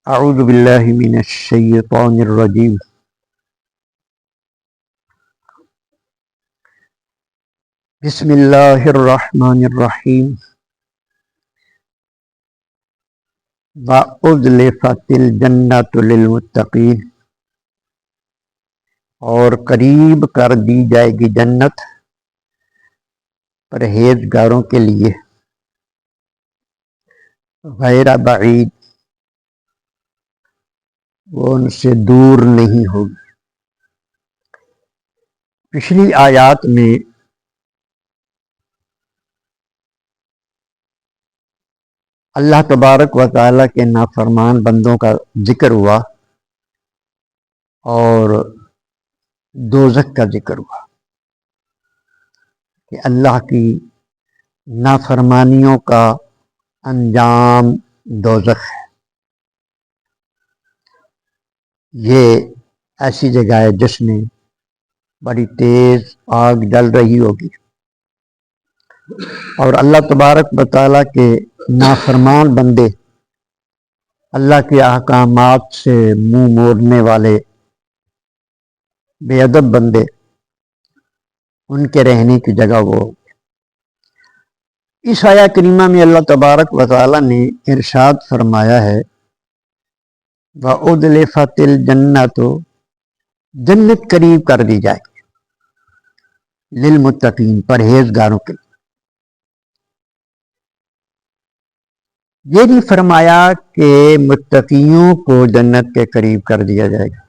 اعوذ باللہ من الشیطان الرجیم بسم اللہ الرحمن الرحیم وَأُزْلِفَتِ الْجَنَّةُ لِلْمُتَّقِينَ، اور قریب کر دی جائے گی جنت پرہیزگاروں کے لیے، غیر بعید، وہ ان سے دور نہیں ہوگی۔ پچھلی آیات میں اللہ تبارک و تعالیٰ کے نافرمان بندوں کا ذکر ہوا اور دوزخ کا ذکر ہوا کہ اللہ کی نافرمانیوں کا انجام دوزخ ہے۔ یہ ایسی جگہ ہے جس میں بڑی تیز آگ جل رہی ہوگی، اور اللہ تبارک و تعالیٰ کے نافرمان بندے، اللہ کے احکامات سے منہ موڑنے والے بے ادب بندے، ان کے رہنے کی جگہ وہ ہوگی۔ اس آیہ کریمہ میں اللہ تبارک و تعالیٰ نے ارشاد فرمایا ہے وَأُزْلِفَتِ الْجَنَّةُ، جنت قریب کر دی جائے گی، للمتقین، پرہیزگاروں کے لیے۔ یہ نہیں فرمایا کہ متقیوں کو جنت کے قریب کر دیا جائے گا،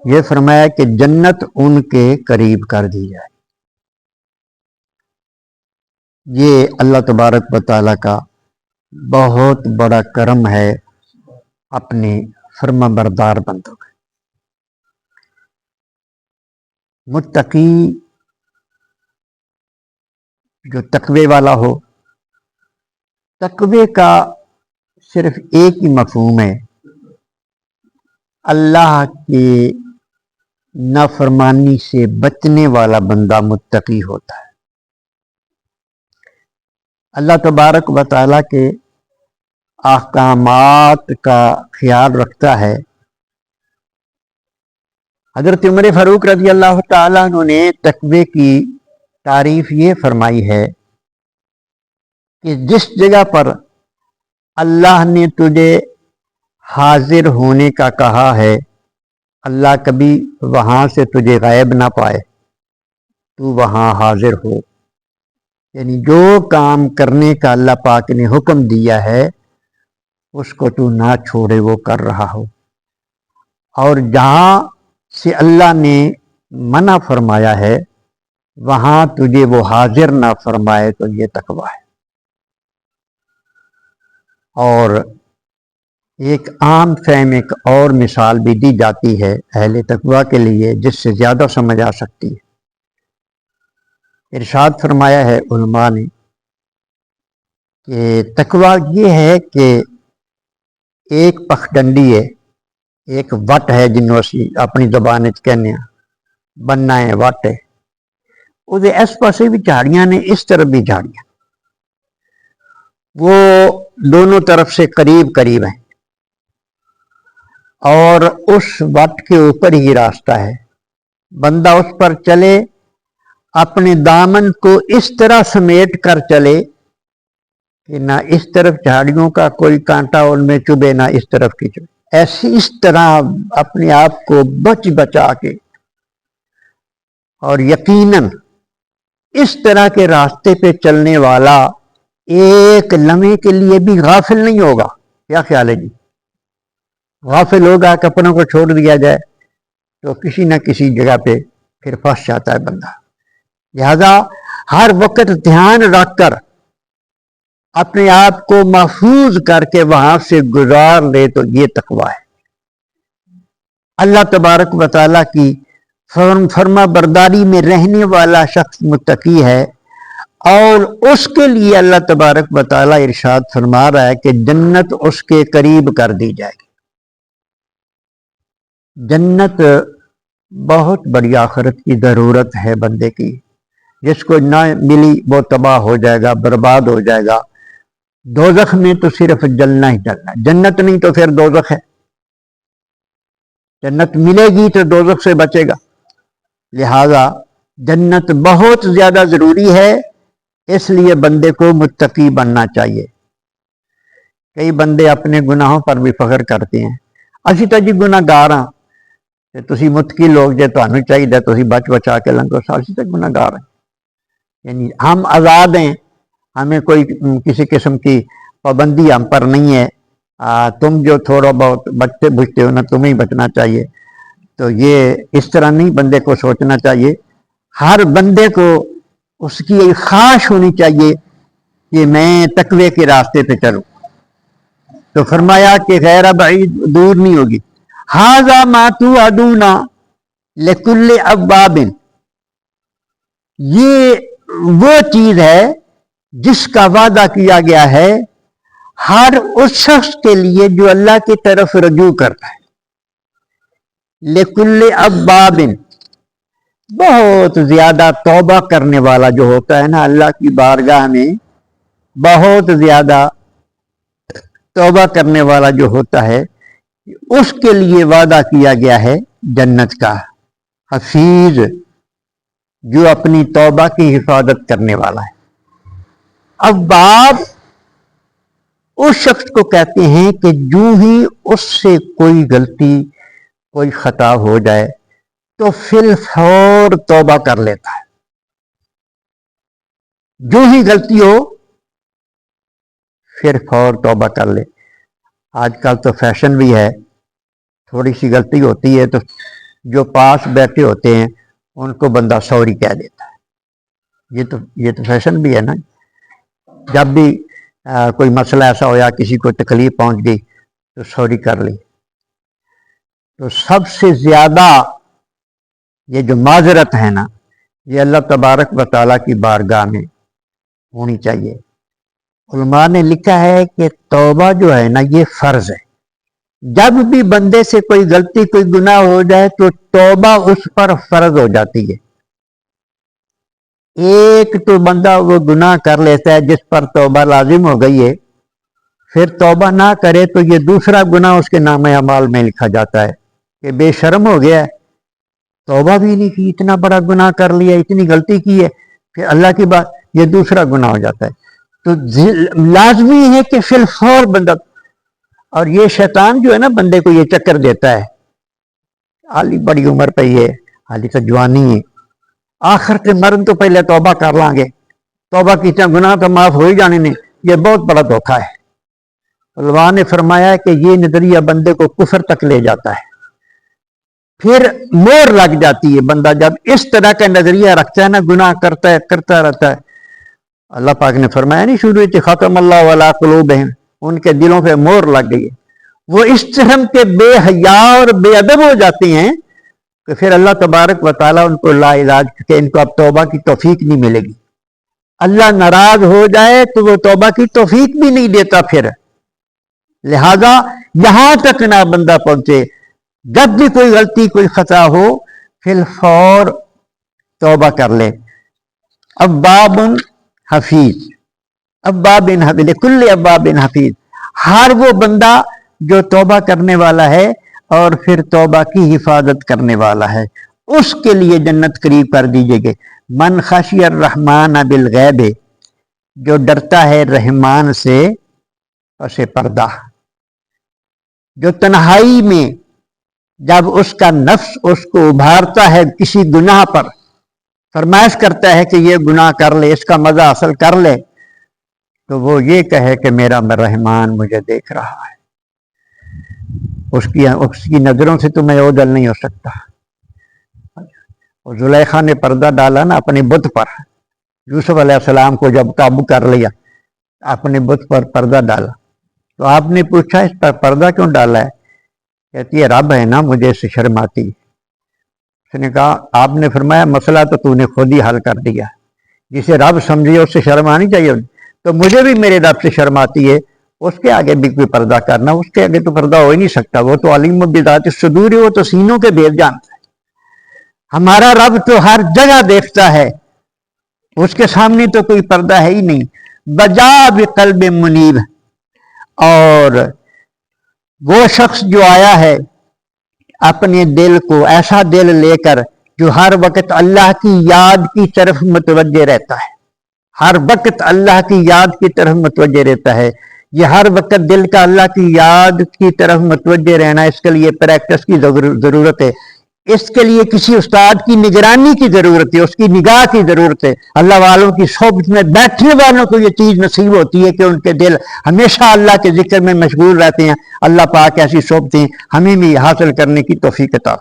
یہ فرمایا کہ جنت ان کے قریب کر دی جائے۔ یہ اللہ تبارک و تعالیٰ کا بہت بڑا کرم ہے اپنے فرما بردار بندوں کا۔ متقی جو تقوی والا ہو، تقوی کا صرف ایک ہی مفہوم ہے، اللہ کی نافرمانی سے بچنے والا بندہ متقی ہوتا ہے۔ اللہ تبارک و تعالیٰ کے احکامات کا خیال رکھتا ہے۔ حضرت عمر فاروق رضی اللہ تعالیٰ عنہ نے تقوی کی تعریف یہ فرمائی ہے کہ جس جگہ پر اللہ نے تجھے حاضر ہونے کا کہا ہے، اللہ کبھی وہاں سے تجھے غائب نہ پائے، تو وہاں حاضر ہو۔ یعنی جو کام کرنے کا اللہ پاک نے حکم دیا ہے اس کو تو نہ چھوڑے، وہ کر رہا ہو، اور جہاں سے اللہ نے منع فرمایا ہے وہاں تجھے وہ حاضر نہ فرمائے، تو یہ تقویٰ ہے۔ اور ایک عام فہم، ایک اور مثال بھی دی جاتی ہے اہل تقویٰ کے لیے جس سے زیادہ سمجھ آ سکتی ہے۔ ارشاد فرمایا ہے علماء نے کہ تقویٰ یہ ہے کہ ایک پخڈنڈی ہے، ایک وٹ ہے جنوں اسی اپنی زبان کہنے بننا ہے، وٹ ہے، وہ اس پاسے بھی جھاڑیاں نے، اس طرف بھی جھاڑیاں، وہ دونوں طرف سے قریب قریب ہیں، اور اس وٹ کے اوپر ہی راستہ ہے۔ بندہ اس پر چلے، اپنے دامن کو اس طرح سمیٹ کر چلے کہ نہ اس طرف جھاڑیوں کا کوئی کانٹا ان میں چبھے، نہ اس طرف کی چبھے، اس طرح اپنے آپ کو بچا کے، اور یقیناً اس طرح کے راستے پہ چلنے والا ایک لمحے کے لیے بھی غافل نہیں ہوگا۔ کیا خیال ہے جی؟ غافل ہوگا کہ اپنوں کو چھوڑ دیا جائے تو کسی نہ کسی جگہ پہ پھر پھنس جاتا ہے بندہ۔ لہذا ہر وقت دھیان رکھ کر اپنے آپ کو محفوظ کر کے وہاں سے گزار لے تو یہ تقویٰ ہے۔ اللہ تبارک و تعالیٰ کی فرما برداری میں رہنے والا شخص متقی ہے، اور اس کے لیے اللہ تبارک و تعالیٰ ارشاد فرما رہا ہے کہ جنت اس کے قریب کر دی جائے گی۔ جنت بہت بڑی آخرت کی ضرورت ہے بندے کی، جس کو نہ ملی وہ تباہ ہو جائے گا، برباد ہو جائے گا۔ دوزخ میں تو صرف جلنا ہی جلنا، جنت نہیں تو پھر دوزخ ہے، جنت ملے گی تو دوزخ سے بچے گا، لہذا جنت بہت زیادہ ضروری ہے، اس لیے بندے کو متقی بننا چاہیے۔ کئی بندے اپنے گناہوں پر بھی فخر کرتے ہیں، اسی تو جی گناہگار ہاں، تسی متقی لوگ جے تانوں چاہیے تسی بچ بچا کے لنگو، اسی تو گناہگار ہیں، یعنی ہم آزاد ہیں، ہمیں کوئی کسی قسم کی پابندی ہم پر نہیں ہے، تم جو تھوڑا بہت بچتے بجھتے ہو نا تمہیں بچنا چاہیے، تو یہ اس طرح نہیں بندے کو سوچنا چاہیے۔ ہر بندے کو اس کی ایک خواہش ہونی چاہیے کہ میں تقوی کے راستے پہ چلوں، تو فرمایا کہ غیر بعید دور نہیں ہوگی، ھذا ما توعدون لکل اواب، یہ وہ چیز ہے جس کا وعدہ کیا گیا ہے ہر اس شخص کے لیے جو اللہ کی طرف رجوع کرتا ہے، لکل اواب، بہت زیادہ توبہ کرنے والا جو ہوتا ہے نا اللہ کی بارگاہ میں، بہت زیادہ توبہ کرنے والا جو ہوتا ہے اس کے لیے وعدہ کیا گیا ہے جنت کا، حفیظ، جو اپنی توبہ کی حفاظت کرنے والا ہے۔ اواب اس شخص کو کہتے ہیں کہ جو ہی اس سے کوئی غلطی کوئی خطا ہو جائے تو فی الفور توبہ کر لیتا ہے، جو ہی غلطی ہو پھر فور توبہ کر لے۔ آج کل تو فیشن بھی ہے، تھوڑی سی غلطی ہوتی ہے تو جو پاس بیٹھے ہوتے ہیں ان کو بندہ سوری کہہ دیتا ہے، یہ تو فیشن بھی ہے نا، جب بھی کوئی مسئلہ ایسا ہوا کسی کو تکلیف پہنچ گئی تو سوری کر لی۔ تو سب سے زیادہ یہ جو معذرت ہے نا یہ اللہ تبارک و تعالیٰ کی بارگاہ میں ہونی چاہیے۔ علماء نے لکھا ہے کہ توبہ جو ہے نا یہ فرض ہے، جب بھی بندے سے کوئی غلطی کوئی گناہ ہو جائے تو توبہ اس پر فرض ہو جاتی ہے۔ ایک تو بندہ وہ گناہ کر لیتا ہے جس پر توبہ لازم ہو گئی ہے، پھر توبہ نہ کرے تو یہ دوسرا گناہ اس کے نام اعمال میں لکھا جاتا ہے کہ بے شرم ہو گیا ہے، توبہ بھی نہیں کی، اتنا بڑا گناہ کر لیا، اتنی غلطی کی ہے، پھر اللہ کی بات یہ دوسرا گناہ ہو جاتا ہے۔ تو لازمی ہے کہ فی الفور بندہ، اور یہ شیطان جو ہے نا بندے کو یہ چکر دیتا ہے، حالی بڑی عمر پہ یہ حالی تو جوانی ہے، آخر کے مرن تو پہلے توبہ کر لیں گے، توبہ کی گناہ تو معاف ہو ہی جانے نے، یہ بہت بڑا دھوکہ ہے۔ علماء نے فرمایا کہ یہ نظریہ بندے کو کفر تک لے جاتا ہے، پھر مور لگ جاتی ہے، بندہ جب اس طرح کا نظریہ رکھتا ہے نا گناہ کرتا ہے کرتا رہتا ہے، اللہ پاک نے فرمایا نہیں شروع سے ختم اللہ علی قلوبہم، ان کے دلوں پہ مور لگ گئی ہے، وہ اس قسم کے بے حیا اور بے ادب ہو جاتے ہیں کہ پھر اللہ تبارک و تعالیٰ ان کو لا علاج کہ ان کو اب توبہ کی توفیق نہیں ملے گی، اللہ ناراض ہو جائے تو وہ توبہ کی توفیق بھی نہیں دیتا پھر، لہذا یہاں تک نہ بندہ پہنچے، جب بھی کوئی غلطی کوئی خطا ہو فی الفور توبہ کر لے۔ اواب حفیظ، اواب حفیظ، کل اواب حفیظ، ہر وہ بندہ جو توبہ کرنے والا ہے اور پھر توبہ کی حفاظت کرنے والا ہے اس کے لیے جنت قریب کر دیجئے گے۔ من خشی الرحمن بالغیب، جو ڈرتا ہے رحمان سے پس پردہ، جو تنہائی میں جب اس کا نفس اس کو ابھارتا ہے کسی گناہ پر، فرمائش کرتا ہے کہ یہ گناہ کر لے، اس کا مزہ حاصل کر لے، تو وہ یہ کہے کہ میرا رحمان مجھے دیکھ رہا ہے، اس کی نظروں سے تو میں اوجھل نہیں ہو سکتا۔ اور زلیخا نے پردہ ڈالا نا اپنے بت پر، یوسف علیہ السلام کو جب قابو کر لیا اپنے بت پر پردہ ڈالا، تو آپ نے پوچھا اس پر پردہ کیوں ڈالا ہے؟ کہتی ہے رب ہے نا مجھے اس سے شرم آتی۔ اس نے کہا، آپ نے فرمایا مسئلہ تو نے خود ہی حل کر دیا، جسے رب سمجھے اس سے شرم آنی چاہیے، تو مجھے بھی میرے رب سے شرم آتی ہے، اس کے آگے بھی کوئی پردہ کرنا، اس کے آگے تو پردہ ہو ہی نہیں سکتا، وہ تو علیم بذات الصدور ہے، وہ تو سینوں کے بھید جانتا ہے۔ ہمارا رب تو ہر جگہ دیکھتا ہے، اس کے سامنے تو کوئی پردہ ہے ہی نہیں۔ بجا بقلب منیب، اور وہ شخص جو آیا ہے اپنے دل کو ایسا دل لے کر جو ہر وقت اللہ کی یاد کی طرف متوجہ رہتا ہے، ہر وقت اللہ کی یاد کی طرف متوجہ رہتا ہے۔ یہ ہر وقت دل کا اللہ کی یاد کی طرف متوجہ رہنا، اس کے لیے پریکٹس کی ضرورت ہے، اس کے لیے کسی استاد کی نگرانی کی ضرورت ہے، اس کی نگاہ کی ضرورت ہے۔ اللہ والوں کی صحبت میں بیٹھنے والوں کو یہ چیز نصیب ہوتی ہے کہ ان کے دل ہمیشہ اللہ کے ذکر میں مشغول رہتے ہیں۔ اللہ پاک ایسی صحبتیں ہمیں بھی حاصل کرنے کی توفیق عطا۔